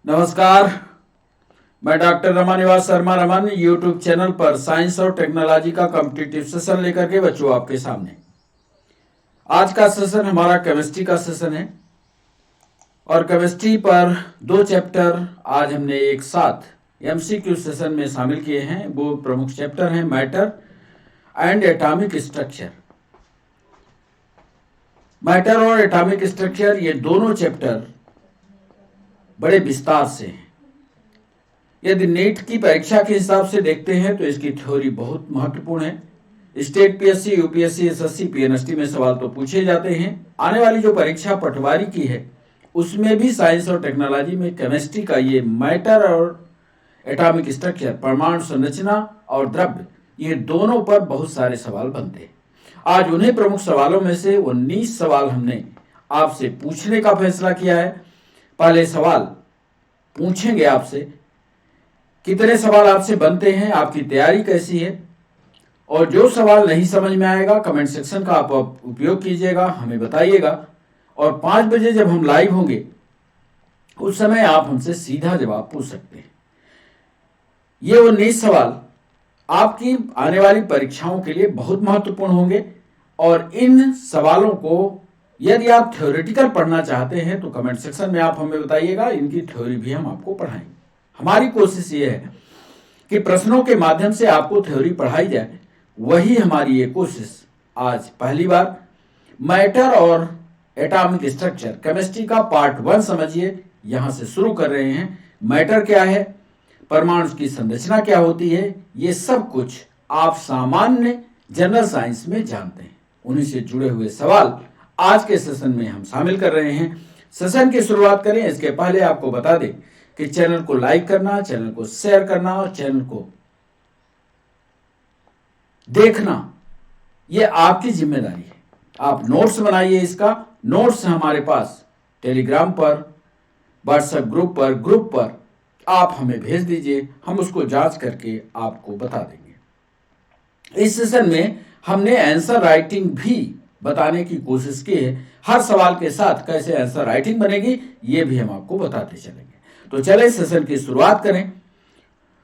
नमस्कार। मैं डॉक्टर रमन निवास शर्मा रमन यूट्यूब चैनल पर साइंस और टेक्नोलॉजी का कॉम्पिटिटिव सेशन लेकर के बच्चों आपके सामने। आज का सेशन हमारा केमिस्ट्री का सेशन है और केमिस्ट्री पर दो चैप्टर आज हमने एक साथ एमसीक्यू सेशन में शामिल किए हैं। वो प्रमुख चैप्टर हैं matter and atomic structure. Matter और एटॉमिक स्ट्रक्चर ये दोनों चैप्टर बड़े विस्तार से हैं। यदि नीट की परीक्षा के हिसाब से देखते हैं तो इसकी थ्योरी बहुत महत्वपूर्ण है। State PSC, UPSC, SSC, PNST में सवाल तो पूछे जाते हैं। आने वाली जो परीक्षा पटवारी की है उसमें भी साइंस और टेक्नोलॉजी में केमिस्ट्री का ये मैटर और एटॉमिक स्ट्रक्चर, परमाणु संरचना और द्रव्य, ये दोनों पर बहुत सारे सवाल बनते हैं। आज उन्हीं प्रमुख सवालों में से 19 सवाल हमने आपसे पूछने का फैसला किया है। पहले सवाल पूछेंगे आपसे, कितने सवाल आपसे बनते हैं, आपकी तैयारी कैसी है, और जो सवाल नहीं समझ में आएगा कमेंट सेक्शन का आप उपयोग कीजिएगा, हमें बताइएगा। और 5 बजे जब हम लाइव होंगे उस समय आप हमसे सीधा जवाब पूछ सकते हैं। ये 19 सवाल आपकी आने वाली परीक्षाओं के लिए बहुत महत्वपूर्ण होंगे और इन सवालों को यदि आप थ्योरेटिकल पढ़ना चाहते हैं तो कमेंट सेक्शन में आप हमें बताइएगा, इनकी थ्योरी भी हम आपको पढ़ाएंगे। हमारी कोशिश ये है कि प्रश्नों के माध्यम से आपको थ्योरी पढ़ाई जाए, वही हमारी ये कोशिश। आज पहली बार मैटर और एटॉमिक स्ट्रक्चर केमिस्ट्री का पार्ट 1 समझिए, यहां से शुरू कर रहे हैं। मैटर क्या है, परमाणु की संरचना क्या होती है, ये सब कुछ आप सामान्य जनरल साइंस में जानते हैं। उन्हीं से जुड़े हुए सवाल आज के सेशन में हम शामिल कर रहे हैं। सेशन की शुरुआत करें इसके पहले आपको बता दें कि चैनल को लाइक करना, चैनल को शेयर करना और चैनल को देखना ये आपकी जिम्मेदारी है। आप नोट्स बनाइए, इसका नोट्स हमारे पास टेलीग्राम पर, व्हाट्सएप ग्रुप पर आप हमें भेज दीजिए, हम उसको जांच करके आपको बता देंगे। इस सेशन में हमने आंसर राइटिंग भी बताने की कोशिश की है। हर सवाल के साथ कैसे आंसर राइटिंग बनेगी ये भी हम आपको बताते चलेंगे। तो चले सेशन की शुरुआत करें।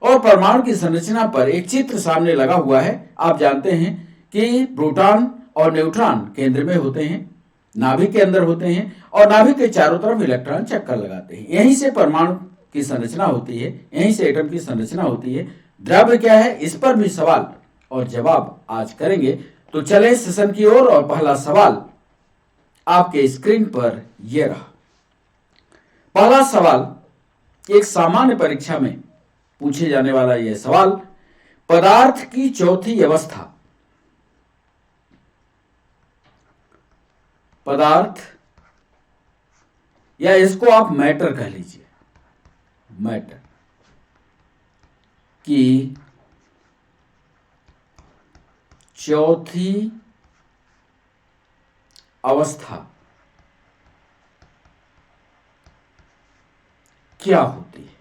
और परमाणु की संरचना पर एक चित्र सामने लगा हुआ है। आप जानते हैं कि प्रोटॉन और न्यूट्रॉन केंद्र में होते हैं, नाभिक के अंदर होते हैं और नाभिक के चारों तरफ इलेक्ट्रॉन चक्कर लगाते हैं। यहीं से परमाणु की संरचना होती है, यहीं से एटम की संरचना होती है। द्रव्य क्या है, इस पर भी सवाल और जवाब आज करेंगे। तो चले सेशन की ओर और पहला सवाल आपके स्क्रीन पर यह रहा। पहला सवाल एक सामान्य परीक्षा में पूछे जाने वाला यह सवाल, पदार्थ की चौथी अवस्था। पदार्थ या इसको आप मैटर कह लीजिए, मैटर की चौथी अवस्था क्या होती है?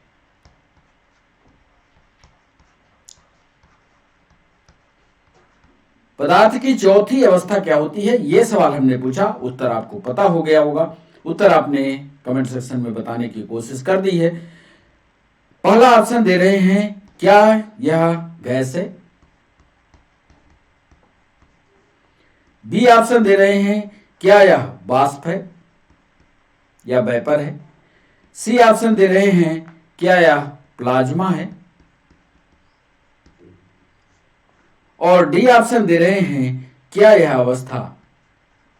पदार्थ की चौथी अवस्था क्या होती है, यह सवाल हमने पूछा। उत्तर आपको पता हो गया होगा। उत्तर आपने कमेंट सेक्शन में बताने की कोशिश कर दी है। पहला ऑप्शन दे रहे हैं, क्या यह गैस है? बी ऑप्शन दे रहे हैं, क्या यह वाष्प है या वेपर है? सी ऑप्शन दे रहे हैं, क्या यह प्लाज्मा है? और डी ऑप्शन दे रहे हैं, क्या यह अवस्था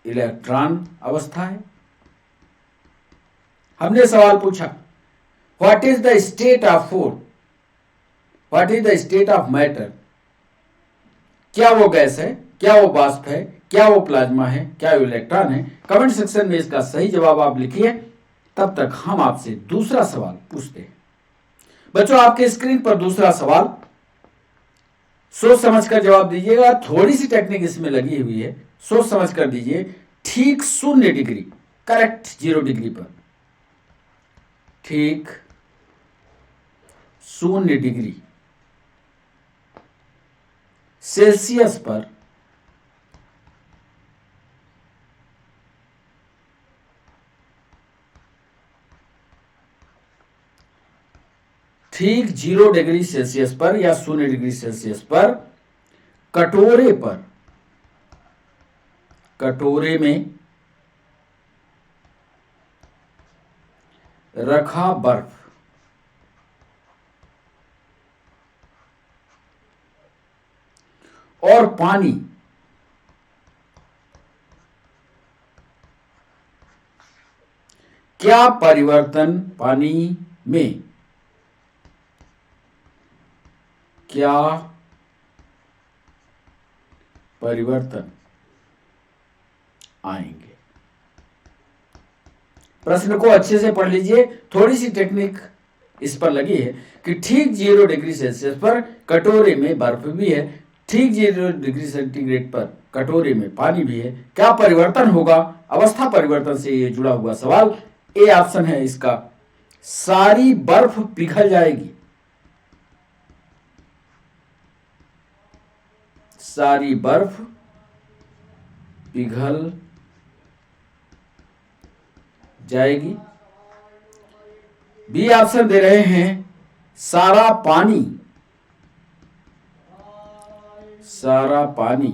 इलेक्ट्रॉन अवस्था है? हमने सवाल पूछा, what is the state of food, what is the state of matter? क्या वो गैस है, क्या वो वाष्प है, क्या वो प्लाज्मा है, क्या वो इलेक्ट्रॉन है? कमेंट सेक्शन में इसका सही जवाब आप लिखिए। तब तक हम आपसे दूसरा सवाल पूछते हैं। बच्चों आपके स्क्रीन पर दूसरा सवाल, सोच समझ कर जवाब दीजिएगा। थोड़ी सी टेक्निक इसमें लगी हुई है, सोच समझ कर दीजिए। ठीक 0 डिग्री, करेक्ट 0 डिग्री पर, ठीक 0 डिग्री सेल्सियस पर ठीक 0 डिग्री सेल्सियस पर या 0 डिग्री सेल्सियस पर कटोरे में रखा बर्फ और पानी क्या परिवर्तन आएंगे? प्रश्न को अच्छे से पढ़ लीजिए। थोड़ी सी टेक्निक इस पर लगी है कि ठीक 0 डिग्री सेल्सियस पर कटोरे में बर्फ भी है, ठीक 0 डिग्री सेंटीग्रेड पर कटोरे में पानी भी है, क्या परिवर्तन होगा? अवस्था परिवर्तन से ये जुड़ा हुआ सवाल। ए ऑप्शन है इसका, सारी बर्फ पिघल जाएगी। सारी बर्फ पिघल जाएगी। बी ऑप्शन दे रहे हैं, सारा पानी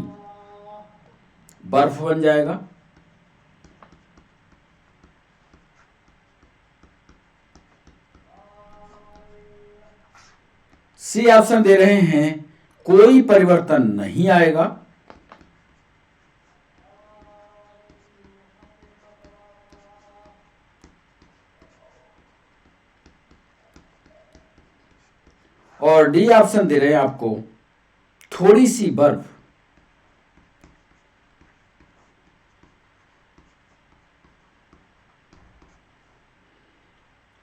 बर्फ बन जाएगा। सी ऑप्शन दे रहे हैं, कोई परिवर्तन नहीं आएगा। और डी ऑप्शन दे रहे हैं आपको, थोड़ी सी बर्फ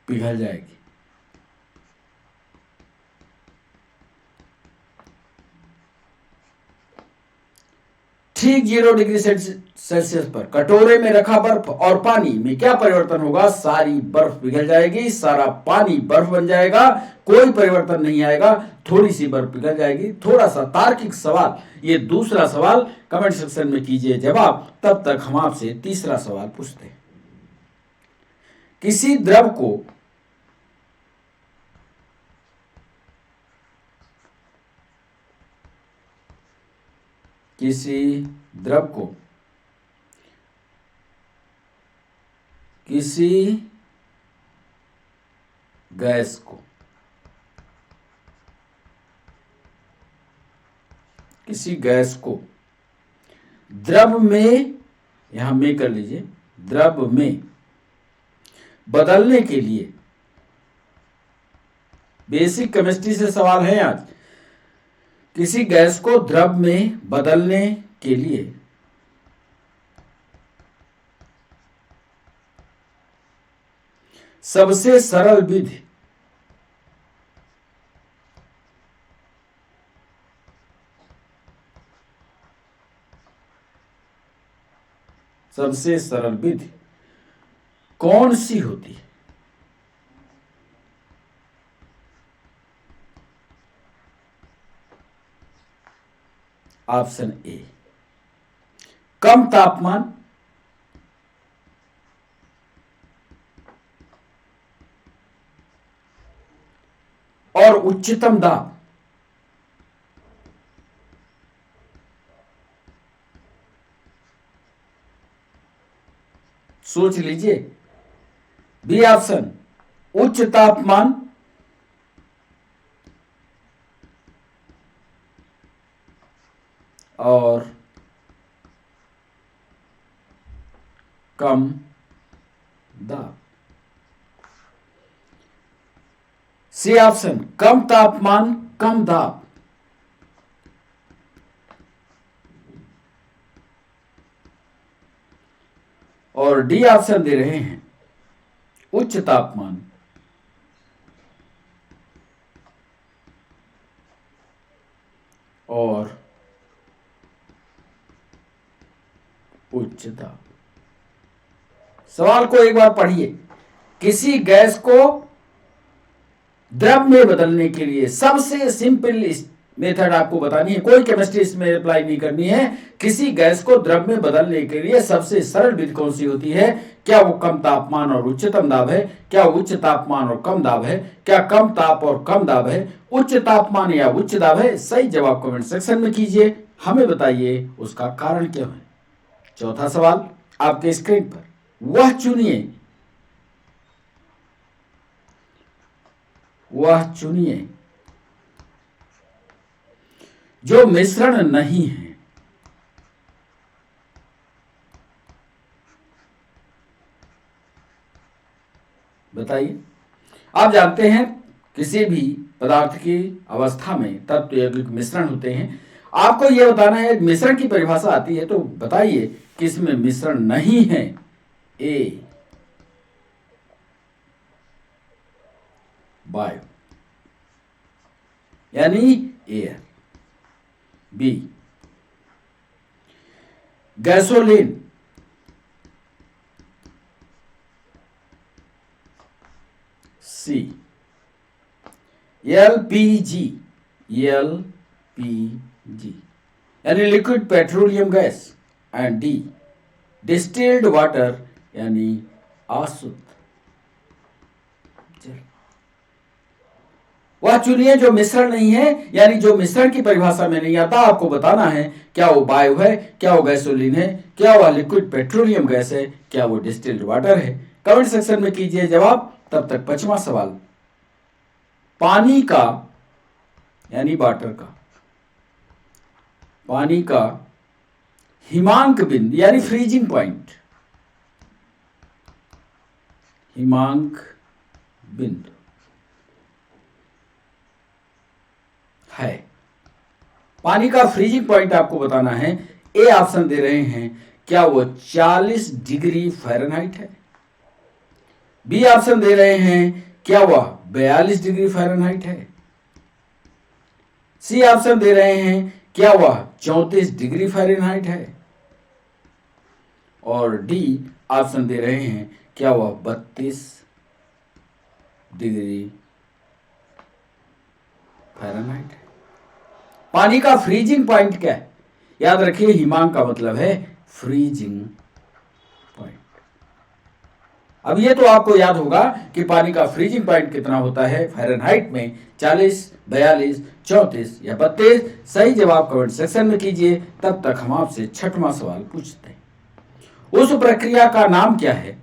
पिघल जाएगी। ठीक 0 डिग्री सेल्सियस पर कटोरे में रखा बर्फ और पानी में क्या परिवर्तन होगा? सारी बर्फ पिघल जाएगी, सारा पानी बर्फ बन जाएगा, कोई परिवर्तन नहीं आएगा, थोड़ी सी बर्फ पिघल जाएगी। थोड़ा सा तार्किक सवाल, ये दूसरा सवाल कमेंट सेक्शन में कीजिए जवाब। तब तक हम आपसे तीसरा सवाल पूछते हैं। किसी द्रव को किसी गैस को द्रव में, यहां में कर लीजिए, द्रव में बदलने के लिए, बेसिक केमिस्ट्री से सवाल है आज। किसी गैस को द्रव में बदलने के लिए सबसे सरल विधि कौन सी होती है? ऑप्शन ए, कम तापमान और उच्चतम दाब। सोच लीजिए। बी ऑप्शन, उच्च तापमान और कम दाब। सी ऑप्शन, कम तापमान कम दाब। और डी ऑप्शन दे रहे हैं, उच्च तापमान और उच्च दाब। सवाल को एक बार पढ़िए। किसी गैस को द्रव में बदलने के लिए सबसे सिंपल मेथड आपको बतानी है, कोई केमिस्ट्री इसमें अप्लाई नहीं करनी है। किसी गैस को द्रव में बदलने के लिए सबसे सरल विधि कौन सी होती है? क्या वो कम तापमान और उच्चतम दाब है? क्या उच्च तापमान और कम दाब है? क्या कम ताप और कम दाब है? उच्च तापमान या उच्च दाब है? सही जवाब कमेंट सेक्शन में कीजिए, हमें बताइए उसका कारण क्या है। चौथा सवाल आपके स्क्रीन पर, वह चुनिए, वह चुनिए जो मिश्रण नहीं है। बताइए। आप जानते हैं किसी भी पदार्थ की अवस्था में तत्व यौगिक मिश्रण होते हैं। आपको यह बताना है, मिश्रण की परिभाषा आती है तो बताइए कि इसमें मिश्रण नहीं है। ए वायु यानी एयर, बी गैसोलीन, सी एलपीजी, एलपीजी यानी liquid petroleum gas, and D distilled water यानी अशुद्ध जल। वह चुनिए जो मिश्रण नहीं है, यानी जो मिश्रण की परिभाषा में नहीं आता। आपको बताना है क्या वो वायु है, क्या वो गैसोलीन है, क्या वह लिक्विड पेट्रोलियम गैस है, क्या वो डिस्टिल्ड वाटर है। कमेंट सेक्शन में कीजिए जवाब। तब तक पांचवा सवाल, पानी का यानी वाटर का, पानी का हिमांक बिंदु यानी फ्रीजिंग पॉइंट, हिमांक बिंदु है। पानी का फ्रीजिंग पॉइंट आपको बताना है। ए ऑप्शन दे रहे हैं, क्या वो 40 डिग्री फ़ारेनहाइट है? बी ऑप्शन दे रहे हैं, क्या वह 42 डिग्री फ़ारेनहाइट है? सी ऑप्शन दे रहे हैं, क्या वह 34 डिग्री फ़ारेनहाइट है? और डी ऑप्शन दे रहे हैं, क्या वह 32 डिग्री फ़ारेनहाइट है? पानी का फ्रीजिंग पॉइंट क्या है? याद रखिए, हिमांक का मतलब है फ्रीजिंग पॉइंट। अब ये तो आपको याद होगा कि पानी का फ्रीजिंग पॉइंट कितना होता है फ़ारेनहाइट में, 40, 42, 34 या 32। सही जवाब कमेंट सेक्शन में कीजिए। तब तक हम आपसे छठवां सवाल पूछते हैं, उस प्रक्रिया का नाम क्या है?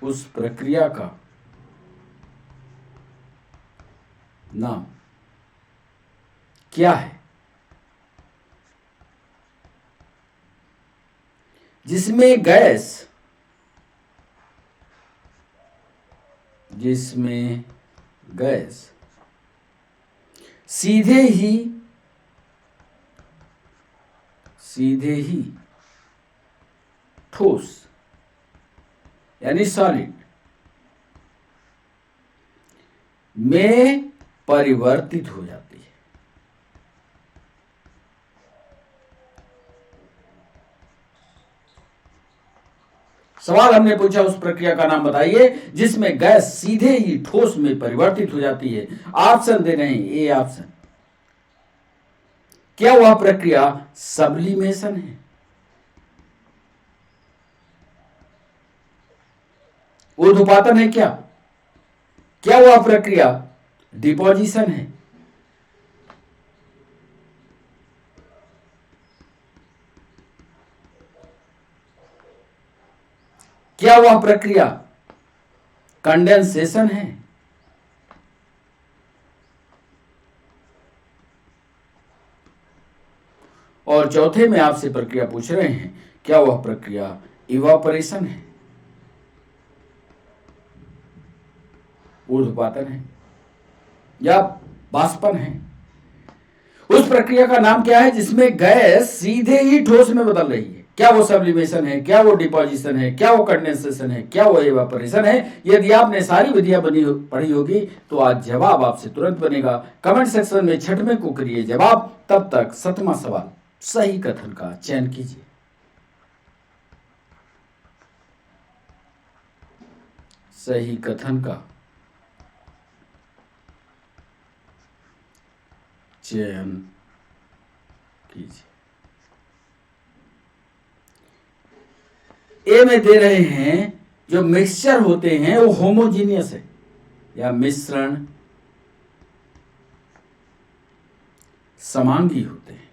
उस प्रक्रिया का नाम क्या है जिसमें गैस सीधे ही ठोस यानी सॉलिड में परिवर्तित हो जाती है? सवाल हमने पूछा, उस प्रक्रिया का नाम बताइए जिसमें गैस सीधे ही ठोस में परिवर्तित हो जाती है। ऑप्शन दे रहे हैं, ए ऑप्शन, क्या वह प्रक्रिया सब्लिमेशन है? ऊर्ध्वपातन है क्या? क्या वह प्रक्रिया डिपोजिशन है? क्या वह प्रक्रिया कंडेंसेशन है? और चौथे में आपसे प्रक्रिया पूछ रहे हैं, क्या वह प्रक्रिया इवापोरेशन है, ऊर्ध्वपातन है या बाष्पन है? उस प्रक्रिया का नाम क्या है जिसमें गैस सीधे ही ठोस में बदल रही है? क्या वो सब्लिमेशन है, क्या वो डिपोजिशन है, क्या वो कंडेंसेशन है, क्या वो इवापोरेशन है? यदि आपने सारी विधियां पढ़ी होगी तो आज जवाब आपसे तुरंत बनेगा। कमेंट सेक्शन में छठवें को करिए जवाब। तब तक सातवां सवाल, सही कथन का चयन कीजिए। सही कथन का चयन कीजिए। ए में दे रहे हैं जो मिक्सचर होते हैं वो होमोजीनियस है या मिश्रण समांगी होते हैं।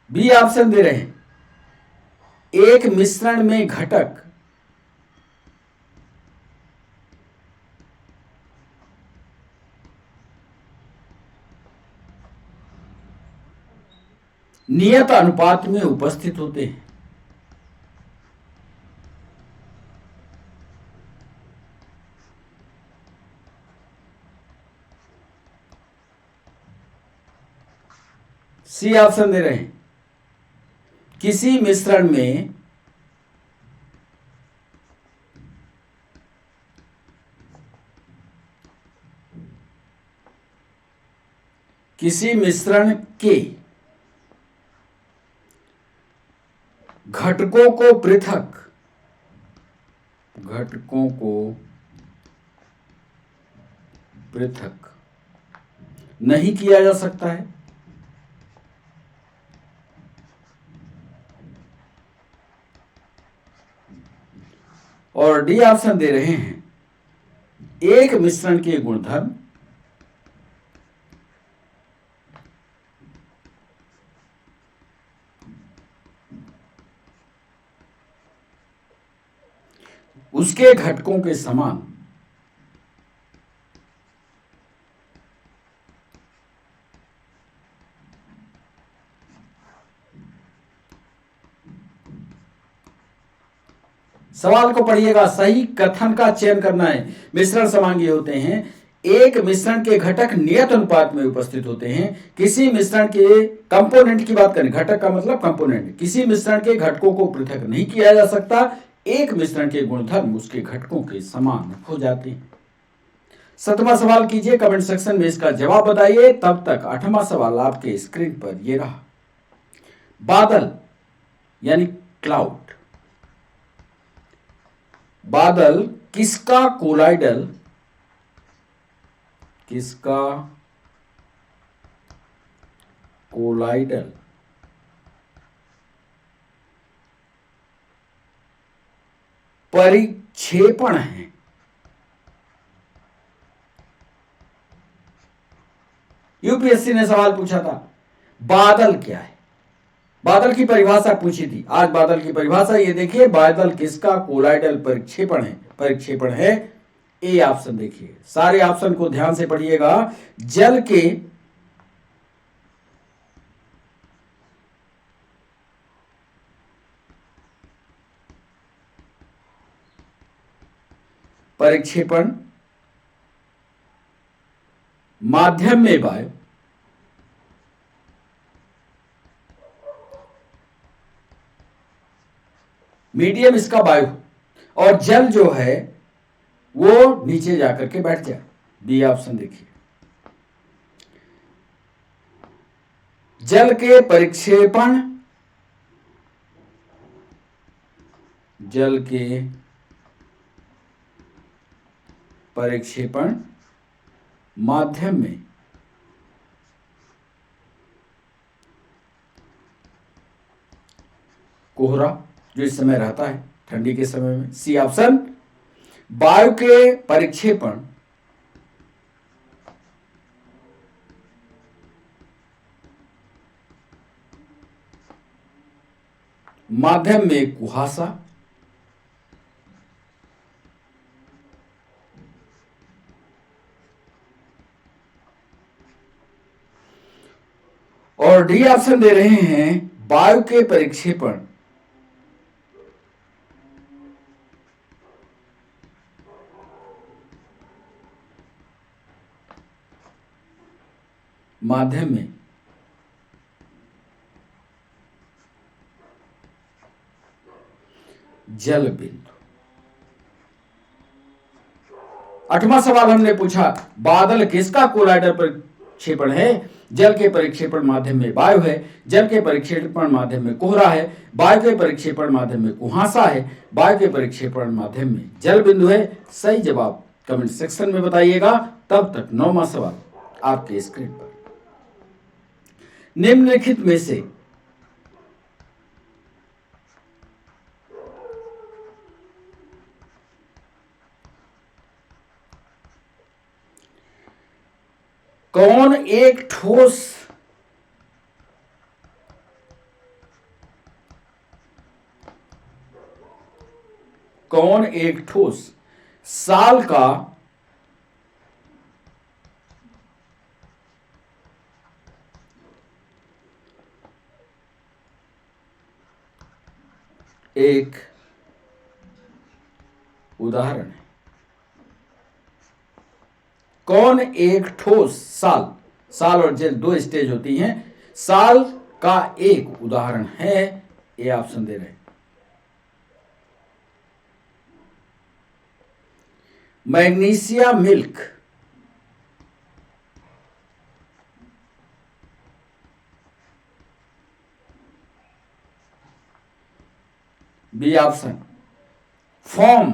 बी ऑप्शन दे रहे हैं एक मिश्रण में घटक नियत अनुपात में उपस्थित होते हैं। सी ऑप्शन दे रहे हैं किसी मिश्रण में किसी मिश्रण के घटकों को पृथक नहीं किया जा सकता है। और डी ऑप्शन दे रहे हैं एक मिश्रण के गुणधर्म उसके घटकों के समान सवाल को पढ़िएगा, सही कथन का चयन करना है। मिश्रण समांगी होते हैं, एक मिश्रण के घटक नियत अनुपात में उपस्थित होते हैं। किसी मिश्रण के कंपोनेंट की बात करें, घटक का मतलब कंपोनेंट, किसी मिश्रण के घटकों को पृथक नहीं किया जा सकता। एक मिश्रण के गुणधर्म उसके घटकों के समान हो जाते हैं। 7वां सवाल कीजिए, कमेंट सेक्शन में इसका जवाब बताइए। तब तक 8वां सवाल आपके स्क्रीन पर ये रहा। बादल यानी क्लाउड, बादल किसका कोलाइडल परिक्षेपण है? यूपीएससी ने सवाल पूछा था बादल क्या है, बादल की परिभाषा पूछी थी। आज बादल की परिभाषा ये देखिए, बादल किसका कोलाइडल परिक्षेपण है। ए ऑप्शन देखिए, सारे ऑप्शन को ध्यान से पढ़िएगा। जल के परिक्षेपण, माध्यम में वायु, मीडियम इसका वायु, और जल जो है वो नीचे जाकर के बैठ जाए। बी ऑप्शन देखिए, जल के परिक्षेपण, जल के परिक्षेपण माध्यम में कोहरा जो इस समय रहता है ठंडी के समय में। सी ऑप्शन, वायु के परिक्षेपण माध्यम में कुहासा, और डी ऑप्शन दे रहे हैं वायु के परिक्षेपण माध्यम में जल बिंदु। 8वां सवाल हमने पूछा बादल किसका कोलाइडल परिक्षेपण है, जल के परिक्षेपण माध्यम में वायु है, जल के परिक्षेपण माध्यम में कोहरा है, वायु के परिक्षेपण माध्यम में कुहासा है, वायु के परिक्षेपण माध्यम में जल बिंदु है। सही जवाब कमेंट सेक्शन में बताइएगा। तब तक 9वां सवाल आपके स्क्रीन पर। निम्नलिखित में से कौन एक ठोस साल का एक उदाहरण है? कौन एक ठोस साल और जल दो स्टेज होती हैं, साल का एक उदाहरण है? ये ऑप्शन दे रहे हैं। Magnesia milk, B option form,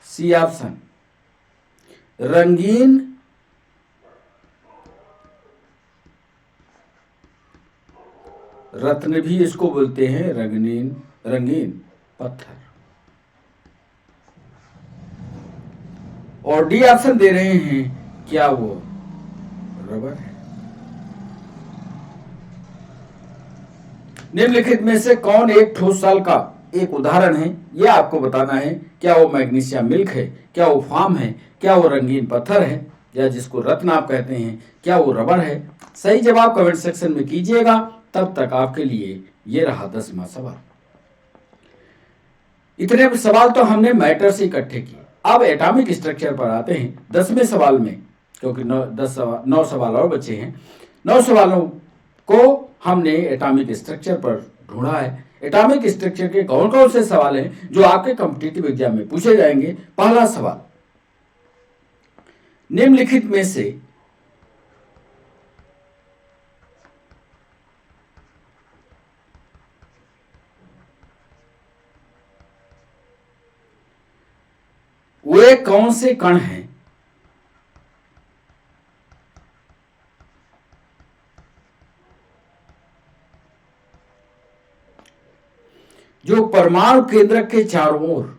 C option रंगीन रत्न भी इसको बोलते हैं, रंगीन पत्थर। और डी ऑप्शन दे रहे हैं, क्या वो रबर है? निम्नलिखित में से कौन एक ठोस साल का एक उदाहरण है? यह आपको बताना है। क्या वो मैग्नीशिया मिल्क है, क्या वो फार्म है, क्या वो रंगीन पत्थर है, या जिसको रत्न आप कहते हैं, क्या वो रबर है? सही जवाब कमेंट सेक्शन में कीजिएगा। तब तक आपके लिए ये रहा 10वां सवाल। इतने सवाल तो हमने मैटर से इकट्ठे किए। अब एटॉमिक स्ट्रक्चर पर आते हैं 10वें सवाल में, क्योंकि 9 सवाल और बचे हैं। 9 सवालों को हमने एटॉमिक स्ट्रक्चर पर ढूंढा है। एटॉमिक स्ट्रक्चर के कौन कौन से सवाल हैं जो आपके कॉम्पिटिटिव एग्जाम में पूछे जाएंगे? पहला सवाल, निम्नलिखित में से वे कौन से कण हैं जो परमाणु केंद्रक के चारों ओर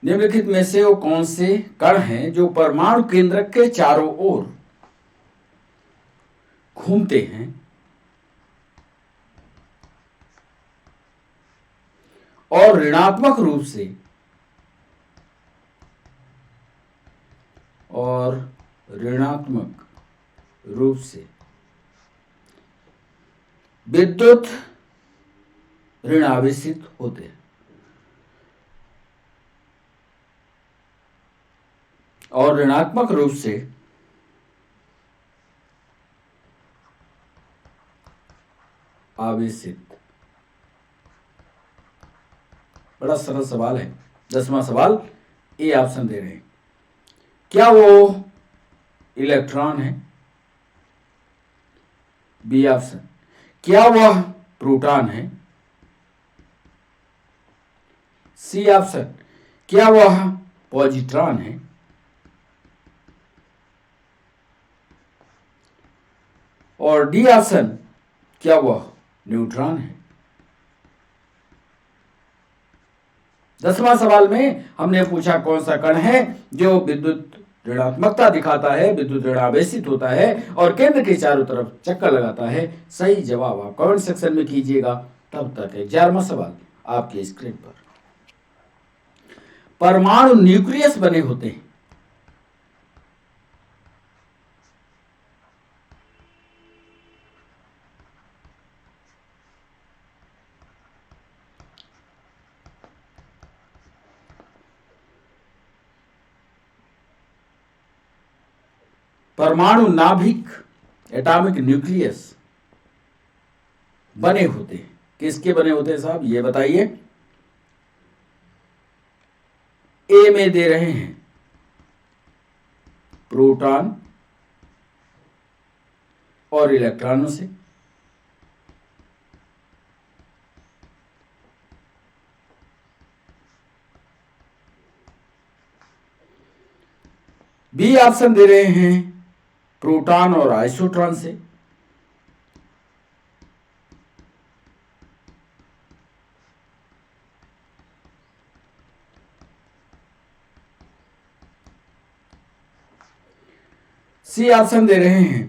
निम्नलिखित में से वो कौन से कण हैं जो परमाणु केंद्रक के चारों ओर घूमते हैं और ऋणात्मक रूप से विद्युत ऋणावेशित होते हैं और ऋणात्मक रूप से आवेशित? बड़ा सरल सवाल है। 10वां सवाल, ए ऑप्शन दे रहे हैं। क्या वो इलेक्ट्रॉन है? बी ऑप्शन, क्या वह प्रोटॉन है? सी ऑप्शन, क्या वह पॉजिट्रॉन है? और डी ऑप्शन, क्या वह न्यूट्रॉन है? 10वां सवाल में हमने पूछा कौन सा कण है जो विद्युत ऋणात्मकता दिखाता है, विद्युत ऋणावेशित होता है और केंद्र के चारों तरफ चक्कर लगाता है। सही जवाब आप कमेंट सेक्शन में कीजिएगा। तब तक 11वां सवाल आपके स्क्रीन पर। परमाणु न्यूक्लियस बने होते हैं। परमाणु नाभिक एटॉमिक न्यूक्लियस बने होते हैं। किसके बने होते हैं साहब, ये बताइए। ए में दे रहे हैं प्रोटॉन और इलेक्ट्रॉनों से, बी ऑप्शन दे रहे हैं प्रोटॉन और आइसोट्रॉन से, सी ऑप्शन दे रहे हैं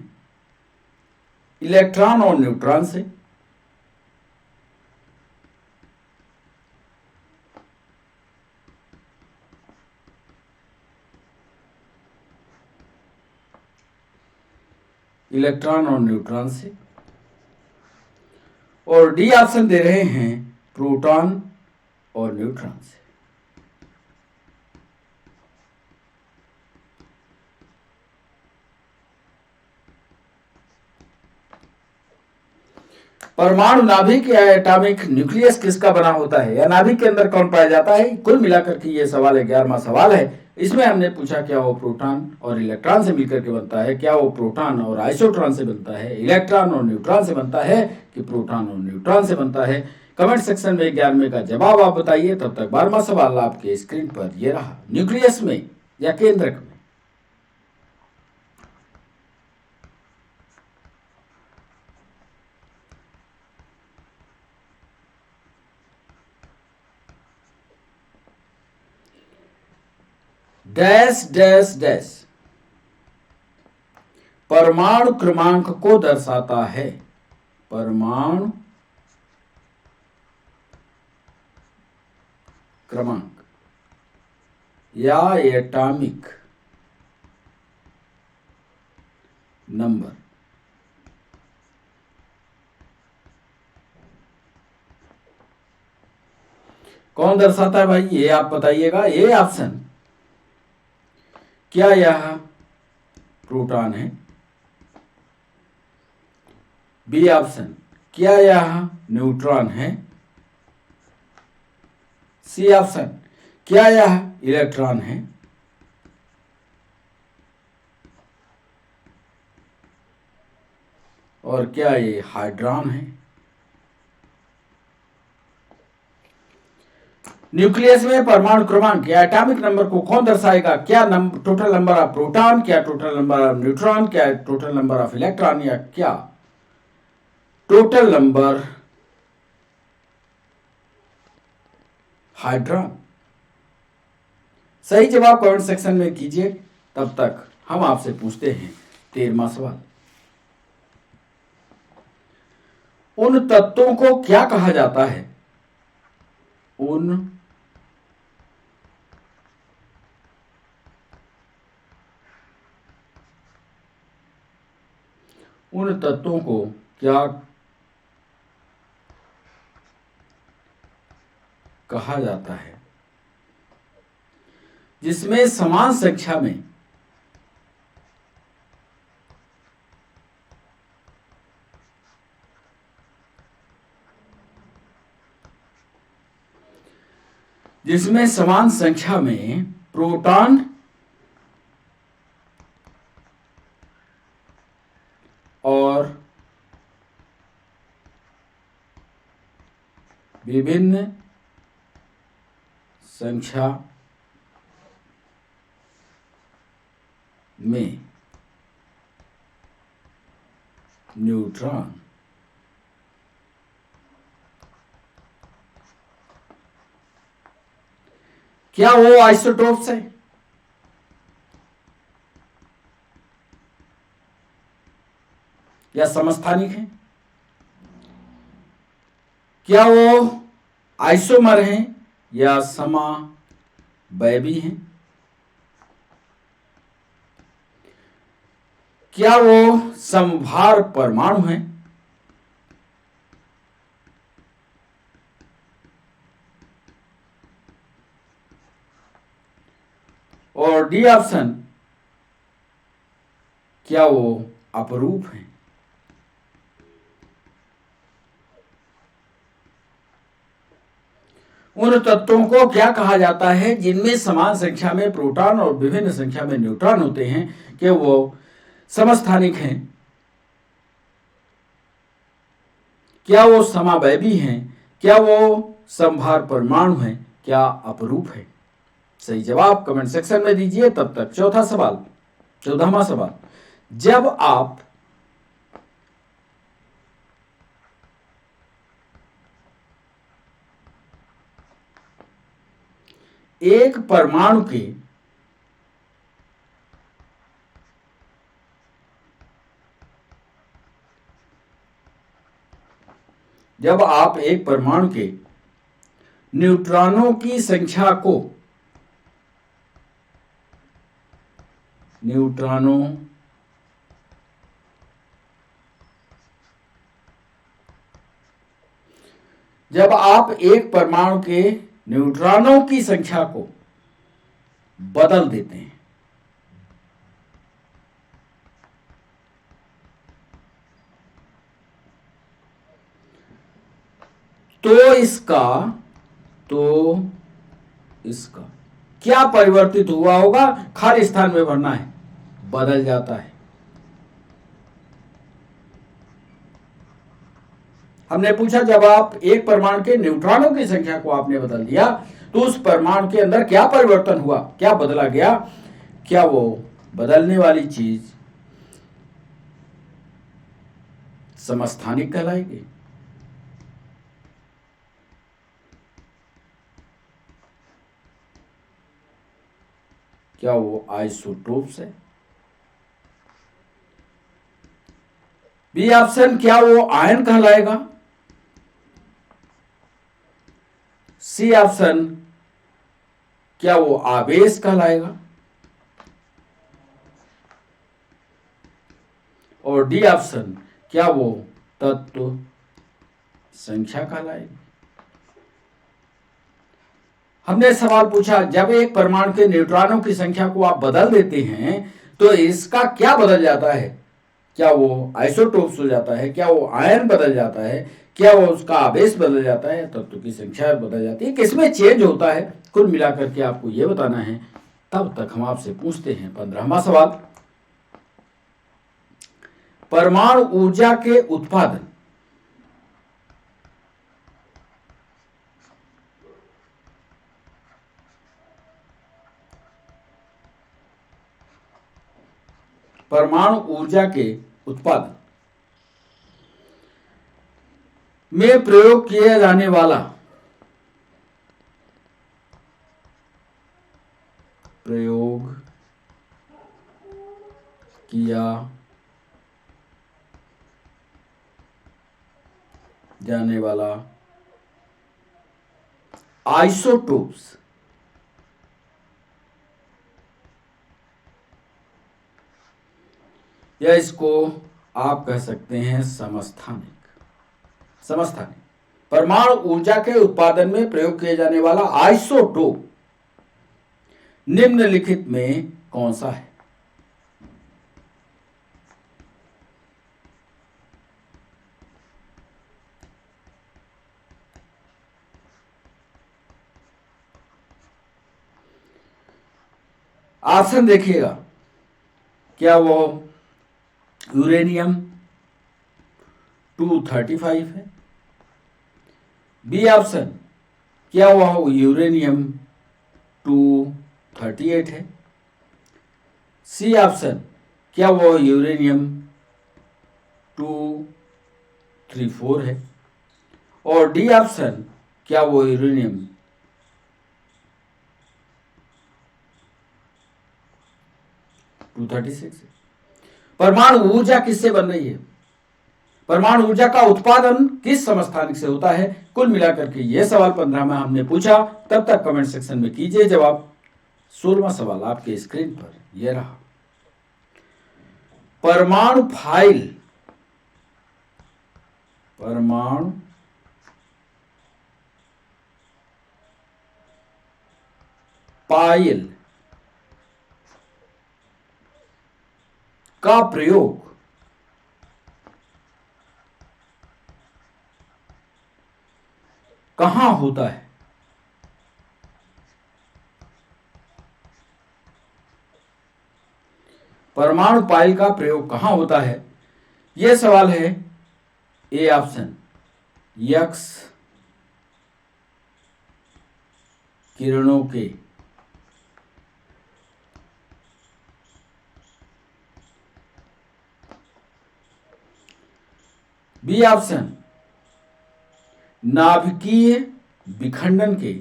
इलेक्ट्रॉन और न्यूट्रॉन से, इलेक्ट्रॉन और न्यूट्रॉन से, और डी ऑप्शन दे रहे हैं प्रोटॉन और न्यूट्रॉन से। परमाणु नाभिक या एटॉमिक न्यूक्लियस किसका बना होता है, या नाभिक के अंदर कौन पाया जाता है। कुल मिलाकर के ये सवाल 11वां सवाल है। इसमें हमने पूछा क्या वो प्रोटॉन और इलेक्ट्रॉन से मिलकर के बनता है, क्या वो प्रोटॉन और आइसोट्रॉन से बनता है, इलेक्ट्रॉन और न्यूट्रॉन से बनता है, कि प्रोटॉन और न्यूट्रॉन से बनता है। कमेंट सेक्शन में 11वें का जवाब आप बताइए। तब तक 12वां सवाल आपके स्क्रीन पर ये रहा, न्यूक्लियस में या केंद्रक में डैश डैश डैश परमाणु क्रमांक को दर्शाता है, परमाणु क्रमांक या एटॉमिक नंबर। कौन दर्शाता है भाई, ये आप बताइएगा। ए ऑप्शन, क्या यह प्रोटॉन है। बी ऑप्शन, क्या यह न्यूट्रॉन है। सी ऑप्शन, क्या यह इलेक्ट्रॉन है। और क्या ये हाइड्रॉन है। न्यूक्लियस में परमाणु क्रमांक या एटॉमिक नंबर को कौन दर्शाएगा, क्या टोटल नंबर ऑफ प्रोटॉन, क्या टोटल नंबर ऑफ न्यूट्रॉन, क्या टोटल नंबर ऑफ इलेक्ट्रॉन, या क्या टोटल नंबर हाइड्रॉन। सही जवाब कमेंट सेक्शन में कीजिए। तब तक हम आपसे पूछते हैं 13वां सवाल। उन तत्वों को क्या कहा जाता है, उन तत्वों को क्या कहा जाता है जिसमें समान संख्या में प्रोटॉन और विभिन्न संख्या में न्यूट्रॉन। क्या वो आइसोटोप्स है, या समस्थानिक है। क्या वो आइसोमर हैं या समावयवी हैं। क्या वो समभार परमाणु हैं। और डी ऑप्शन, क्या वो अपरूप हैं? उन तत्वों को क्या कहा जाता है जिनमें समान संख्या में प्रोटॉन और विभिन्न संख्या में न्यूट्रॉन होते हैं? कि वो समस्थानिक हैं? क्या वो समावैवी हैं? क्या वो समभार परमाणु हैं? क्या अपरूप है? सही जवाब कमेंट सेक्शन में दीजिए। तब तक चौथा सवाल, 14वां सवाल, जब आप एक परमाणु के जब आप एक परमाणु के न्यूट्रॉनों की संख्या को जब आप एक परमाणु के न्यूट्रॉनों की संख्या को बदल देते हैं तो इसका क्या परिवर्तित हुआ होगा? खाली स्थान में भरना है। बदल जाता है। हमने पूछा जब आप एक परमाणु के न्यूट्रॉनों की संख्या को आपने बदल दिया तो उस परमाणु के अंदर क्या परिवर्तन हुआ, क्या बदला गया? क्या वो बदलने वाली चीज समस्थानिक कहलाएगी? क्या वो आइसोटोप्स है? बी ऑप्शन, क्या वो आयन कहलाएगा? सी ऑप्शन, क्या वो आवेश कहलाएगा? और डी ऑप्शन, क्या वो तत्व संख्या कहलाएगी? हमने सवाल पूछा जब एक परमाणु के न्यूट्रॉनों की संख्या को आप बदल देते हैं तो इसका क्या बदल जाता है? क्या वो आइसोटोप्स हो जाता है? क्या वो आयन बदल जाता है? क्या वो उसका आवेश बदल जाता है? तत्व की संख्या बदल जाती है? किसमें चेंज होता है? कुल मिलाकर के आपको ये बताना है। तब तक हम आपसे पूछते हैं 15वां सवाल, परमाणु ऊर्जा के उत्पादन परमाणु ऊर्जा के उत्पादन में प्रयोग किया जाने वाला आइसोटोप्स या इसको आप कह सकते हैं समस्थानिक। परमाणु ऊर्जा के उत्पादन में प्रयोग किए जाने वाला आइसोटोप निम्नलिखित में कौन सा है? ऑप्शन देखिएगा, क्या वो यूरेनियम 235 है? बी ऑप्शन, क्या वह यूरेनियम 238 है? सी ऑप्शन, क्या वह यूरेनियम 234 है? और डी ऑप्शन, क्या वो यूरेनियम 236 है? परमाणु ऊर्जा किससे बन रही है? परमाणु ऊर्जा का उत्पादन किस समस्थानिक से होता है? कुल मिलाकर के यह सवाल 15 में हमने पूछा। तब तक कमेंट सेक्शन में कीजिए जवाब। 16वां सवाल आपके स्क्रीन पर यह रहा, परमाणु पायल का प्रयोग कहां होता है? परमाणु पाइल का प्रयोग कहां होता है? यह सवाल है ए ऑप्शन यक्स किरणों के बी ऑप्शन नाभिकीय विखंडन के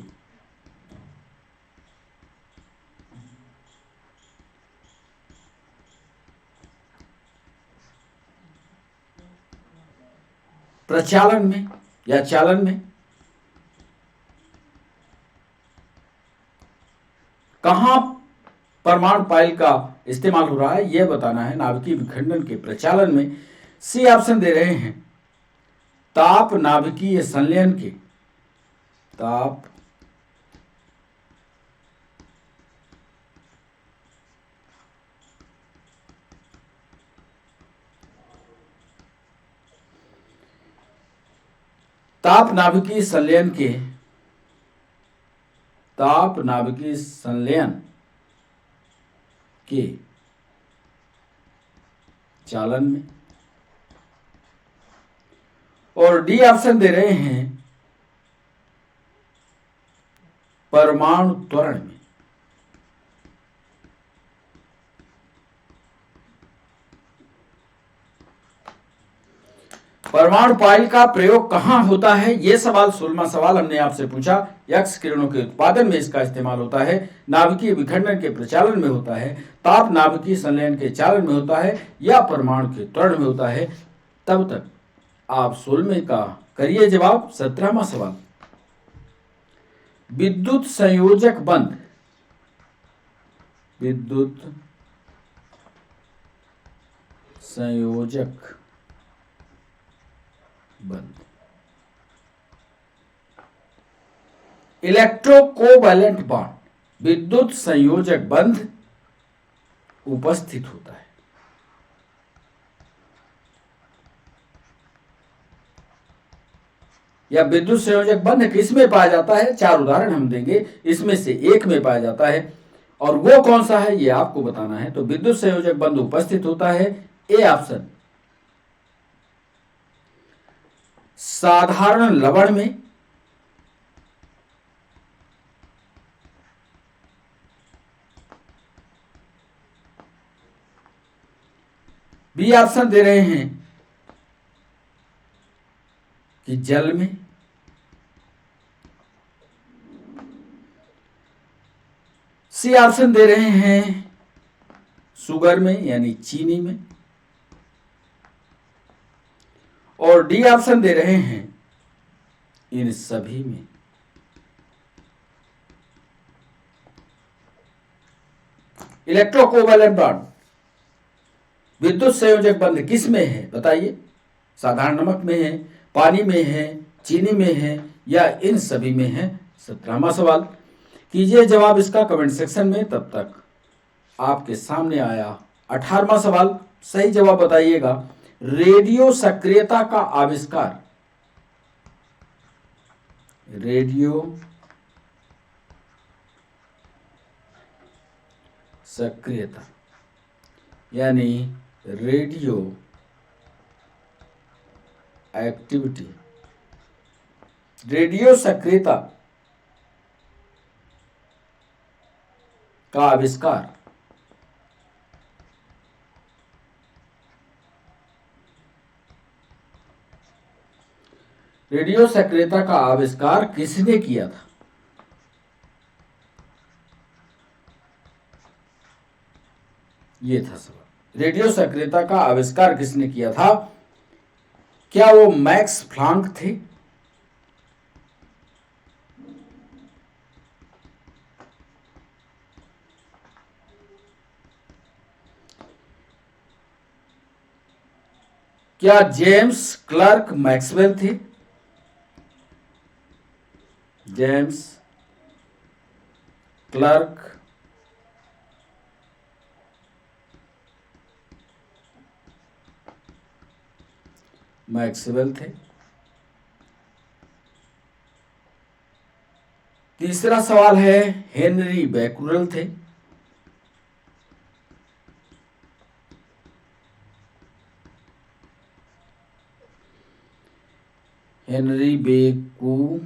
प्रचालन में या चालन में। कहां परमाणु पाइल का इस्तेमाल हो रहा है यह बताना है, नाभिकीय विखंडन के प्रचालन में। सी ऑप्शन दे रहे हैं ताप नाभिकीय संलयन के, ताप ताप नाभिकीय संलयन के, ताप नाभिकीय संलयन के चालन में। और डी ऑप्शन दे रहे हैं परमाणु त्वरण में। परमाणु पाइल का प्रयोग कहां होता है यह सवाल 16वां सवाल हमने आपसे पूछा। एक्स किरणों के उत्पादन में इसका इस्तेमाल होता है, नाभिकीय विखंडन के प्रचालन में होता है, ताप नाभिकीय संलयन के चालन में होता है, या परमाणु के त्वरण में होता है। तब तक आप 16वें का करिए जवाब। 17वां सवाल, विद्युत संयोजक बंध, विद्युत संयोजक बंध, इलेक्ट्रोकोवैलेंट बॉन्ड, विद्युत संयोजक बंध उपस्थित होता है। या विद्युत संयोजक बंध किसमें पाया जाता है? 4 उदाहरण हम देंगे, इसमें से एक में पाया जाता है और वो कौन सा है ये आपको बताना है। तो विद्युत संयोजक बंध उपस्थित होता है ए ऑप्शन साधारण लवण में, बी ऑप्शन दे रहे हैं कि जल में, सी ऑप्शन दे रहे हैं शुगर में यानी चीनी में, और डी ऑप्शन दे रहे हैं इन सभी में। इलेक्ट्रोकोवैलेंट बॉन्ड, विद्युत संयोजक बंध किस में है बताइए? साधारण नमक में है, पानी में है, चीनी में है, या इन सभी में है। 17वां सवाल, कीजिए जवाब इसका कमेंट सेक्शन में। तब तक आपके सामने आया 18वां सवाल, सही जवाब बताइएगा। रेडियो सक्रियता का आविष्कार, रेडियो सक्रियता यानी रेडियो एक्टिविटी, रेडियो सक्रियता का आविष्कार रेडियो सक्रियता का आविष्कार किसने किया था? ये था सवाल, रेडियो सक्रियता का आविष्कार किसने किया था? क्या वो मैक्स प्लांक थे? क्या जेम्स क्लर्क मैक्सवेल थे? जेम्स क्लर्क मैक्सवेल थे। तीसरा सवाल है हेनरी बैकुरल थे। Henry Becquerel.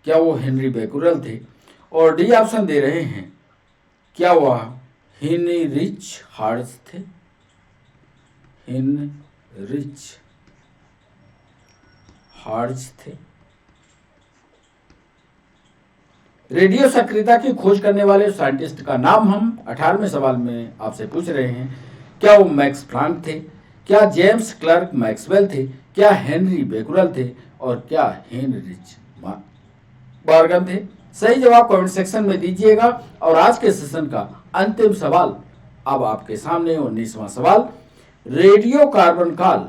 क्या वो हेनरी बैकुरल थे? और डी ऑप्शन दे रहे हैं, क्या वह हिनरिच हार्ट्ज थे? हिनरिच हार्ट्ज थे। रेडियो सक्रियता की खोज करने वाले साइंटिस्ट का नाम हम 18वें सवाल में आपसे पूछ रहे हैं। क्या वो मैक्स प्लांक थे? क्या जेम्स क्लर्क मैक्सवेल थे? क्या हेनरी बैकुरल थे? और क्या हेनरिच बार्गन थे? सही जवाब कमेंट सेक्शन में दीजिएगा। और आज के सेशन का अंतिम सवाल अब आपके सामने 19वां सवाल, रेडियो कार्बन काल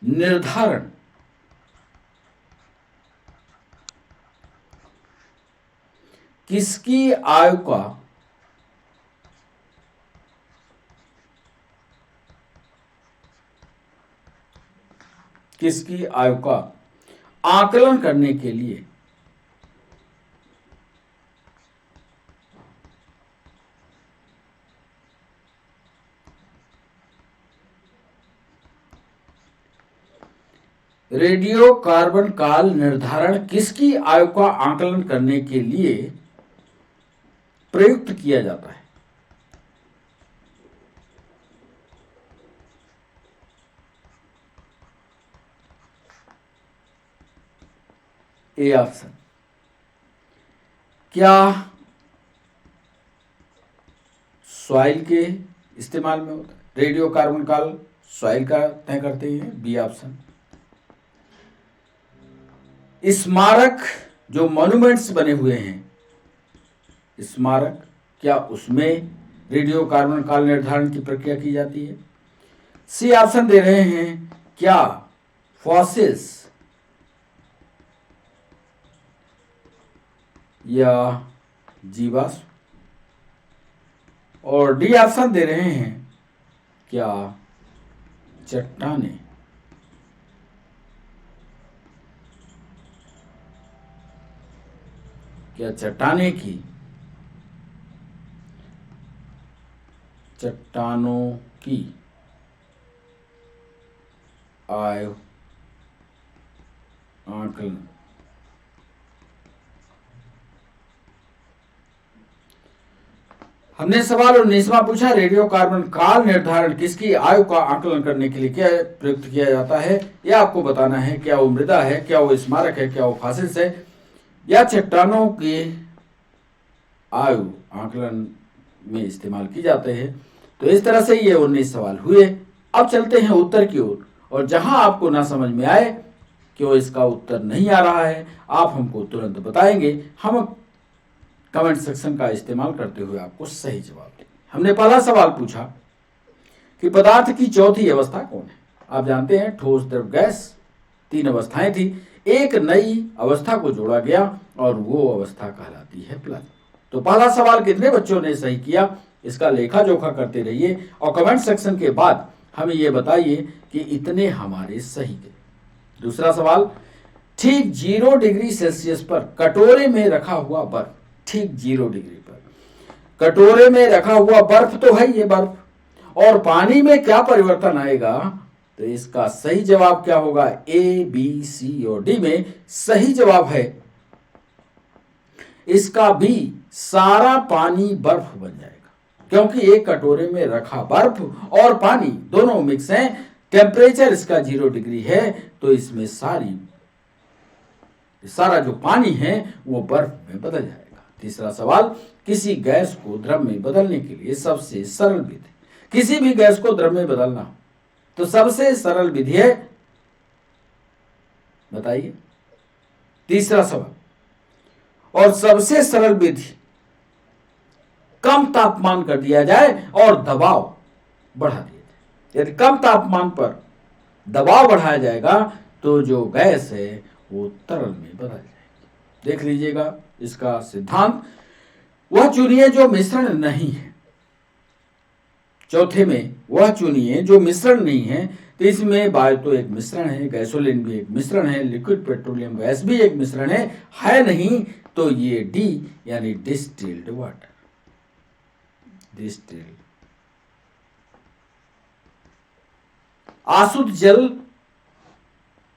निर्धारण किसकी आयु का आकलन करने के लिए रेडियो कार्बन काल निर्धारण किसकी आयु का आकलन करने के लिए प्रयुक्त किया जाता है? ए ऑप्शन, क्या सॉइल के इस्तेमाल में होता है? रेडियो कार्बन काल सॉइल का तय करते हैं। बी ऑप्शन, स्मारक जो मॉन्यूमेंट्स बने हुए हैं, स्मारक, क्या उसमें रेडियो कार्बन काल निर्धारण की प्रक्रिया की जाती है? सी ऑप्शन दे रहे हैं, क्या फॉसिल्स या जीवाश्म? और डी ऑप्शन दे रहे हैं, क्या चट्टानें? क्या चट्टानों की आयु आकलन? हमने सवाल 19वां पूछा, रेडियो कार्बन काल निर्धारण किसकी आयु का आकलन करने के लिए क्या प्रयुक्त किया जाता है? यह आपको बताना है। क्या वो मृदा है? क्या वो स्मारक है? क्या वो फॉसिल्स है? या चट्टानों के आयु आकलन में इस्तेमाल की जाते हैं? तो इस तरह से ये 19 सवाल हुए। अब चलते हैं उत्तर की ओर, और जहां आपको ना समझ में आए कि वो इसका उत्तर नहीं आ रहा है, आप हमको तुरंत बताएंगे। हम कमेंट सेक्शन का इस्तेमाल करते हुए आपको सही जवाब देंगे। हमने पहला सवाल पूछा कि पदार्थ की चौथी अवस्था कौन है? आप जानते हैं ठोस, द्रव, गैस, 3 अवस्थाएं थी। एक नई अवस्था को जोड़ा गया और वो अवस्था कहलाती है प्लाज्मा। तो पहला सवाल कितने बच्चों ने सही किया, इसका लेखा जोखा करते रहिए और कमेंट सेक्शन के बाद हमें ये बताइए कि इतने हमारे सही गए। दूसरा सवाल, ठीक 0 डिग्री सेल्सियस पर कटोरे में रखा हुआ बर्फ, ठीक 0 डिग्री पर कटोरे में रखा हुआ बर्फ तो है ये बर्फ, और पानी में क्या परिवर्तन आएगा? तो इसका सही जवाब क्या होगा? ए, बी, सी और डी में सही जवाब है इसका बी, सारा पानी बर्फ बन जाएगा, क्योंकि एक कटोरे में रखा बर्फ और पानी दोनों मिक्स हैं, टेम्परेचर इसका 0 डिग्री है, तो इसमें सारा जो पानी है वो बर्फ में बदल जाएगा। तीसरा सवाल, किसी गैस को द्रव में बदलने के लिए सबसे सरल विधि, किसी भी गैस को द्रव में बदलना तो सबसे सरल विधि है बताइए। तीसरा सवाल, और सबसे सरल विधि, कम तापमान कर दिया जाए और दबाव बढ़ा दिया जाए। यदि कम तापमान पर दबाव बढ़ाया जाएगा तो जो गैस है वो तरल में बदल जाएगी। देख लीजिएगा इसका सिद्धांत। वह चुनिए जो मिश्रण नहीं है। चौथे में वह चुनिए जो मिश्रण नहीं है। तो इसमें वायु तो एक मिश्रण है, गैसोलीन भी एक मिश्रण है, लिक्विड पेट्रोलियम गैस भी एक मिश्रण है नहीं, तो ये डी यानी डिस्टिल्ड वाटर, डिस्टिल्ड। आशुद्ध जल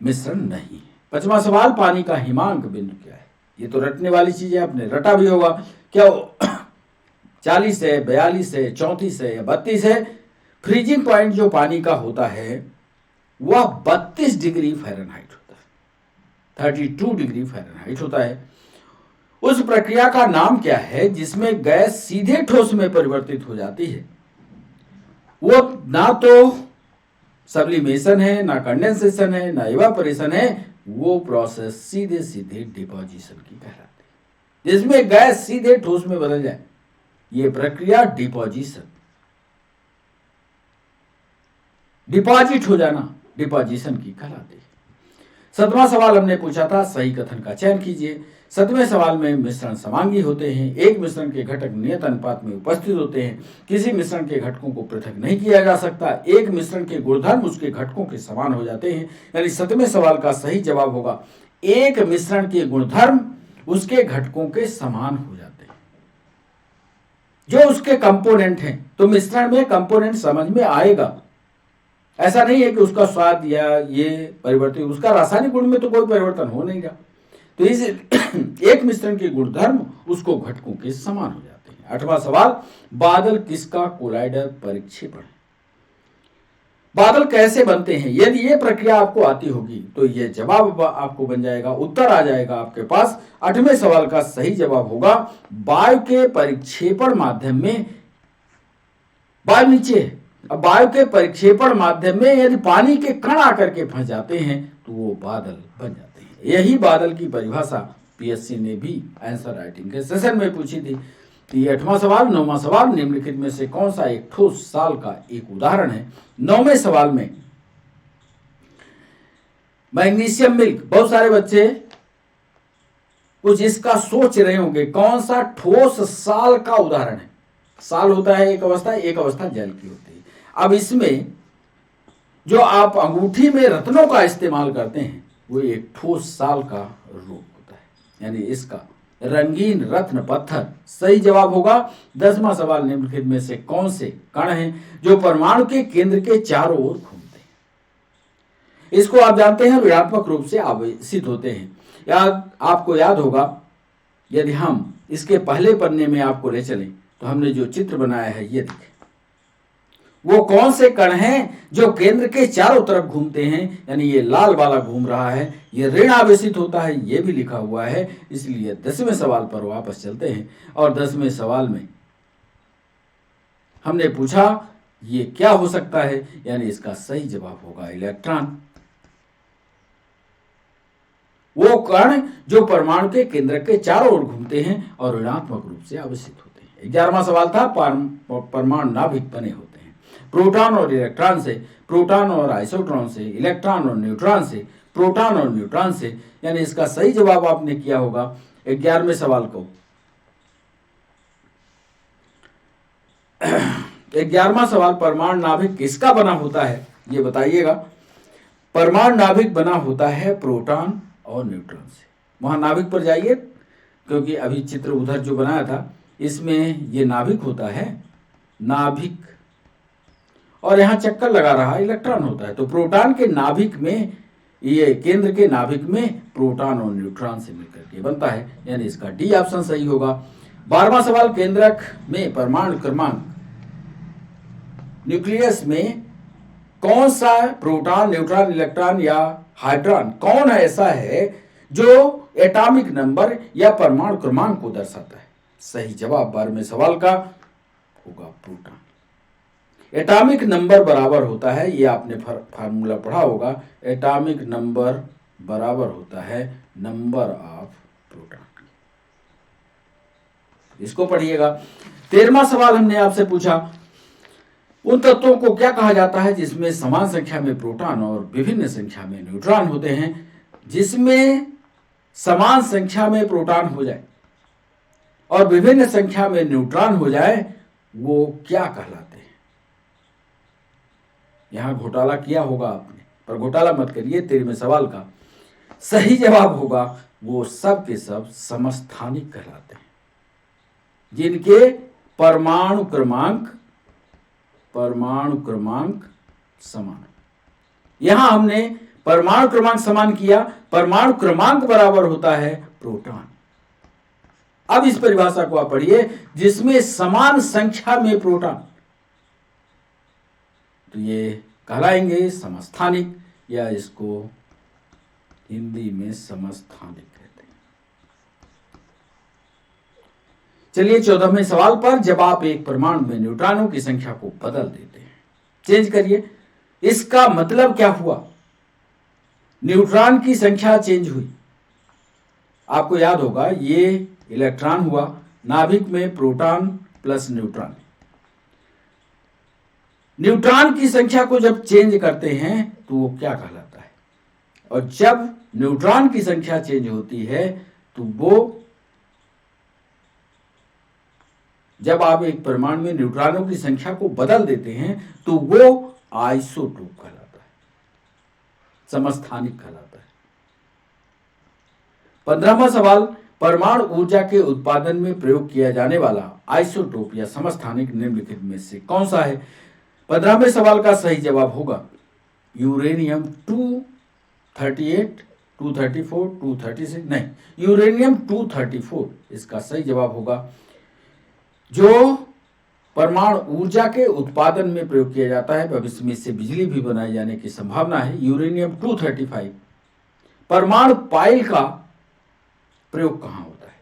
मिश्रण नहीं है। पांचवा सवाल, पानी का हिमांक बिंदु क्या है? ये तो रटने वाली चीज है, आपने रटा भी होगा। क्या 40 है, 42 है, 34 है या 32 है? फ्रीजिंग पॉइंट जो पानी का होता है वह 32 डिग्री फ़ारेनहाइट होता है, 32 डिग्री फ़ारेनहाइट होता है। उस प्रक्रिया का नाम क्या है जिसमें गैस सीधे ठोस में परिवर्तित हो जाती है? वो ना तो सब्लिमेशन है, ना कंडेंसेशन है, ना इवापोरेशन है, वो प्रोसेस सीधे सीधे डिपोजिशन की कहलाती है, जिसमें गैस सीधे ठोस में बदल जाए। ये प्रक्रिया डिपोजिशन, डिपॉजिट हो जाना, डिपोजिशन की कहलाती है। 7वां सवाल हमने पूछा था, सही कथन का चयन कीजिए। 7वें सवाल में मिश्रण समांगी होते हैं। एक मिश्रण के घटक नियत अनुपात में उपस्थित होते हैं। किसी मिश्रण के घटकों को पृथक नहीं किया जा सकता। एक मिश्रण के गुणधर्म उसके घटकों के समान हो जाते हैं। यानी 7वें सवाल का सही जवाब होगा, एक मिश्रण के गुणधर्म उसके घटकों के समान हो जाते हैं, जो उसके कंपोनेंट हैं। तो मिश्रण में कंपोनेंट समझ में आएगा। ऐसा नहीं है कि उसका स्वाद या ये परिवर्तन, उसका रासायनिक गुण में तो कोई परिवर्तन हो नहीं रहा। तो इस एक मिश्रण के गुणधर्म उसको घटकों के समान हो जाते हैं। 8वां सवाल, बादल किसका कोलाइडर परिक्षेपण है? बादल कैसे बनते हैं? यदि ये प्रक्रिया आपको आती होगी तो ये जवाब आपको बन जाएगा, उत्तर आ जाएगा आपके पास। 8वें सवाल का सही जवाब होगा, वायु के परिक्षेपण माध्यम में, वायु नीचे है, अब वायु के परिक्षेपण माध्यम में यदि पानी के कण आकर के फंस जाते हैं तो वो बादल बन जाते हैं। यही बादल की परिभाषा पीएससी ने भी आंसर राइटिंग के सेशन में पूछी थी। तो ये 8वां सवाल। 9वां सवाल, निम्नलिखित में से कौन सा एक ठोस साल का एक उदाहरण है? 9वें सवाल में मैग्नीशियम मिल्क, बहुत सारे बच्चे कुछ इसका सोच रहे होंगे, कौन सा ठोस साल का उदाहरण है? साल होता है एक अवस्था जल की होती है। अब इसमें जो आप अंगूठी में रत्नों का इस्तेमाल करते हैं वो एक ठोस साल का रूप होता है, यानी इसका रंगीन रत्न पत्थर सही जवाब होगा। 10वां सवाल, निम्नलिखित में से कौन से कण हैं जो परमाणु के केंद्र के चारों ओर घूमते हैं? इसको आप जानते हैं ऋणात्मक रूप से आवेशित होते हैं। आपको याद होगा, यदि हम इसके पहले पन्ने में आपको ले चलें तो हमने जो चित्र बनाया है ये देखें, वो कौन से कण हैं जो केंद्र के चारों तरफ घूमते हैं? यानी ये लाल वाला घूम रहा है, ये ऋण आवेशित होता है, ये भी लिखा हुआ है। इसलिए 10वें सवाल पर वापस चलते हैं और 10वें सवाल में हमने पूछा ये क्या हो सकता है, यानी इसका सही जवाब होगा इलेक्ट्रॉन। वो कण जो परमाणु के केंद्र के चारों ओर घूमते हैं और ऋणात्मक रूप से आवेशित होते हैं। 11वां सवाल था, परमाणु नाभिक बने होते हैं प्रोटॉन और इलेक्ट्रॉन से, प्रोटॉन और आइसोट्रॉन से, इलेक्ट्रॉन और न्यूट्रॉन से, प्रोटॉन और न्यूट्रॉन से। यानी इसका सही जवाब आपने किया होगा 11वें सवाल को। 11वां सवाल, परमाणु नाभिक किसका बना होता है ये बताइएगा। परमाणु नाभिक बना होता है प्रोटॉन और न्यूट्रॉन से। वहां नाभिक पर जाइए, क्योंकि अभी चित्र उधर जो बनाया था इसमें ये नाभिक होता है, नाभिक, और यहाँ चक्कर लगा रहा इलेक्ट्रॉन होता है। तो प्रोटॉन के नाभिक में, ये केंद्र के नाभिक में प्रोटॉन और न्यूट्रॉन से मिलकर के बनता है, यानी इसका डी ऑप्शन सही होगा। 12वां सवाल, केंद्रक में परमाणु क्रमांक, न्यूक्लियस में कौन सा प्रोटॉन, न्यूट्रॉन, इलेक्ट्रॉन या हाइड्रॉन, कौन ऐसा है जो एटॉमिक नंबर या परमाणु क्रमांक को दर्शाता है? सही जवाब 12वें सवाल का होगा प्रोटॉन। एटॉमिक नंबर बराबर होता है, ये आपने फार्मूला पढ़ा होगा, एटॉमिक नंबर बराबर होता है नंबर ऑफ प्रोटॉन। इसको पढ़िएगा। 13वां सवाल हमने आपसे पूछा, उन तत्वों को क्या कहा जाता है जिसमें समान संख्या में प्रोटॉन और विभिन्न संख्या में न्यूट्रॉन होते हैं। जिसमें समान संख्या में प्रोटॉन हो जाए और विभिन्न संख्या में न्यूट्रॉन हो जाए वो क्या कहलाते हैं। यहां घोटाला किया होगा आपने, पर घोटाला मत करिए। 13वें सवाल का सही जवाब होगा वो सब के सब समस्थानिक कहलाते हैं, जिनके परमाणु क्रमांक समान। यहां हमने परमाणु क्रमांक समान किया, परमाणु क्रमांक बराबर होता है प्रोटॉन। अब इस परिभाषा को आप पढ़िए, जिसमें समान संख्या में प्रोटॉन, तो ये कहलाएंगे समस्थानिक, या इसको हिंदी में समस्थानिक कहते हैं। चलिए 14वें सवाल पर, जब आप एक परमाणु में न्यूट्रॉनों की संख्या को बदल देते हैं, चेंज करिए, इसका मतलब क्या हुआ। न्यूट्रॉन की संख्या चेंज हुई। आपको याद होगा ये इलेक्ट्रॉन हुआ, नाभिक में प्रोटॉन प्लस न्यूट्रॉन। न्यूट्रॉन की संख्या को जब चेंज करते हैं तो वो क्या कहलाता है, और जब न्यूट्रॉन की संख्या चेंज होती है तो वो, जब आप एक परमाणु में न्यूट्रॉनों की संख्या को बदल देते हैं तो वो आइसोटोप कहलाता है, समस्थानिक कहलाता है। 15वां सवाल, परमाणु ऊर्जा के उत्पादन में प्रयोग किया जाने वाला आइसोटोप या समस्थानिक निम्नलिखित में से कौन सा है। 15वें सवाल का सही जवाब होगा यूरेनियम 238, 234, 236, नहीं, यूरेनियम 234 इसका सही जवाब होगा, जो परमाणु ऊर्जा के उत्पादन में प्रयोग किया जाता है। भविष्य में इससे बिजली भी बनाए जाने की संभावना है। यूरेनियम 235। परमाणु पाइल का प्रयोग कहां होता है।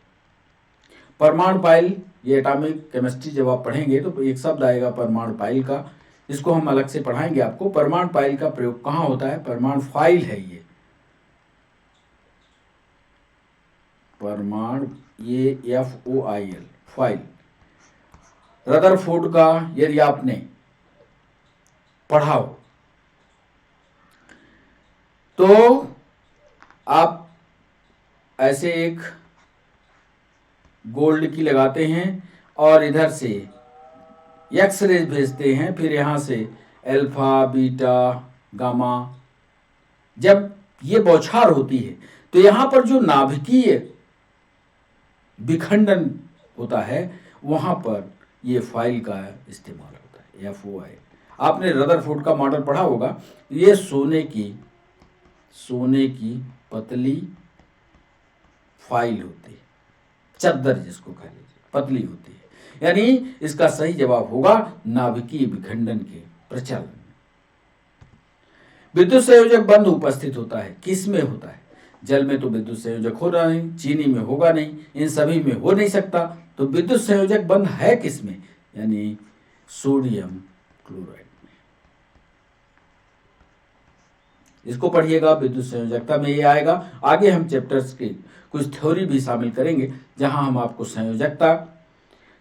परमाणु पाइल, ये एटॉमिक केमिस्ट्री जब आप पढ़ेंगे तो एक शब्द आएगा परमाणु पाइल का, इसको हम अलग से पढ़ाएंगे आपको। परमाणु पाइल का प्रयोग कहां होता है। परमाणु फाइल है ये, परमाणु, ये FOIL, फाइल। रदरफोर्ड का यदि आपने पढ़ा हो तो आप ऐसे एक गोल्ड की लगाते हैं और इधर से एक्सरे भेजते हैं, फिर यहां से अल्फा, बीटा, गामा। जब ये बौछार होती है तो यहां पर जो नाभिकीय विखंडन होता है वहां पर ये फाइल का इस्तेमाल होता है, FOIL। आपने रदरफोर्ड का मॉडल पढ़ा होगा। ये सोने की पतली फाइल होती है, चद्दर जिसको कह लीजिए, पतली होती है। यानी इसका सही जवाब होगा नाभिकीय विखंडन के प्रचलन। विद्युत संयोजक बंध उपस्थित होता है, किस में होता है। जल में तो विद्युत संयोजक हो रहा नहीं, चीनी में होगा नहीं, इन सभी में हो नहीं सकता, तो विद्युत संयोजक बंध है किस में, यानी सोडियम क्लोराइड में। इसको पढ़िएगा, विद्युत संयोजकता में ये आएगा। आगे हम चैप्टर्स की कुछ थ्योरी भी शामिल करेंगे जहां हम आपको संयोजकता,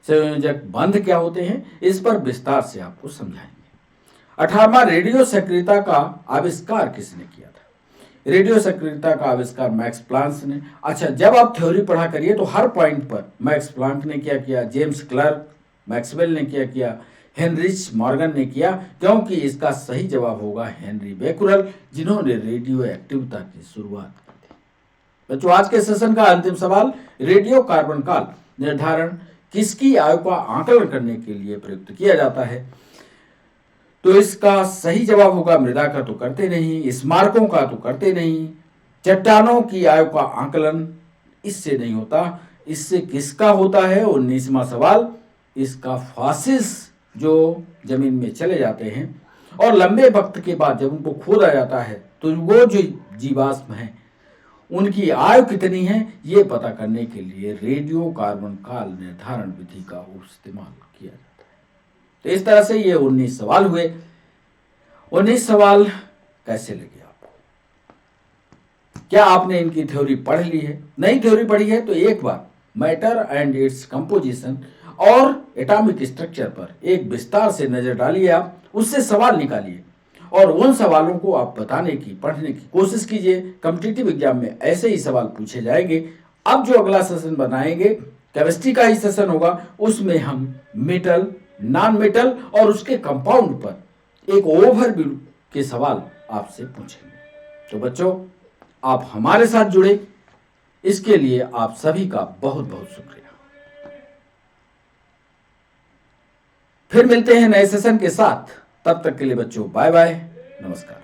संयोजक बंध क्या होते हैं, इस पर विस्तार से आपको समझाएंगे। 18वां, रेडियो सक्रियता का आविष्कार किसने किया था। रेडियो सक्रियता का आविष्कार मैक्स प्लांक ने। अच्छा, जब आप थ्योरी पढ़ा करिए तो हर पॉइंट पर मैक्स प्लांक ने क्या किया, जेम्स क्लर्क, मैक्सवेल ने क्या किया, हेनरिच मॉर्गन ने किया, क्योंकि इसका सही जवाब होगा हेनरी बेकुरल, जिन्होंने रेडियो एक्टिविटी की शुरुआत की थी। बच्चों, आज के सेशन का अंतिम सवाल, रेडियो कार्बन काल निर्धारण किसकी आयु का आकलन करने के लिए प्रयुक्त किया जाता है। तो इसका सही जवाब होगा मृदा का तो करते नहीं, स्मारकों का तो करते नहीं, चट्टानों की आयु का आकलन इससे नहीं होता। इससे किसका होता है। 19वां सवाल, इसका फॉसिल्स जो जमीन में चले जाते हैं और लंबे वक्त के बाद जब उनको खोदा जाता है तो वो जो जीवाश्म हैं उनकी आयु कितनी है, ये पता करने के लिए रेडियो कार्बन काल निर्धारण विधि का इस्तेमाल किया जाता है। तो इस तरह से ये 19 सवाल हुए। 19 सवाल कैसे लगे आपको, क्या आपने इनकी थ्योरी पढ़ ली है? नई थ्योरी पढ़ी है तो एक बार मैटर एंड इट्स कंपोजिशन और एटॉमिक स्ट्रक्चर पर एक विस्तार से नजर डालिए, आप उससे सवाल निकालिए और उन सवालों को आप बताने की, पढ़ने की कोशिश कीजिए। कॉम्पिटिटिव एग्जाम में ऐसे ही सवाल पूछे जाएंगे। अब जो अगला सेशन बनाएंगे केमिस्ट्री का ही सेशन होगा, उसमें हम मेटल, नॉन मेटल और उसके कंपाउंड पर एक ओवरव्यू के सवाल आपसे पूछेंगे। तो बच्चों, आप हमारे साथ जुड़े, इसके लिए आप सभी का बहुत बहुत शुक्रिया। फिर मिलते हैं नए सेशन के साथ, तब तक के लिए बच्चों बाय बाय, नमस्कार।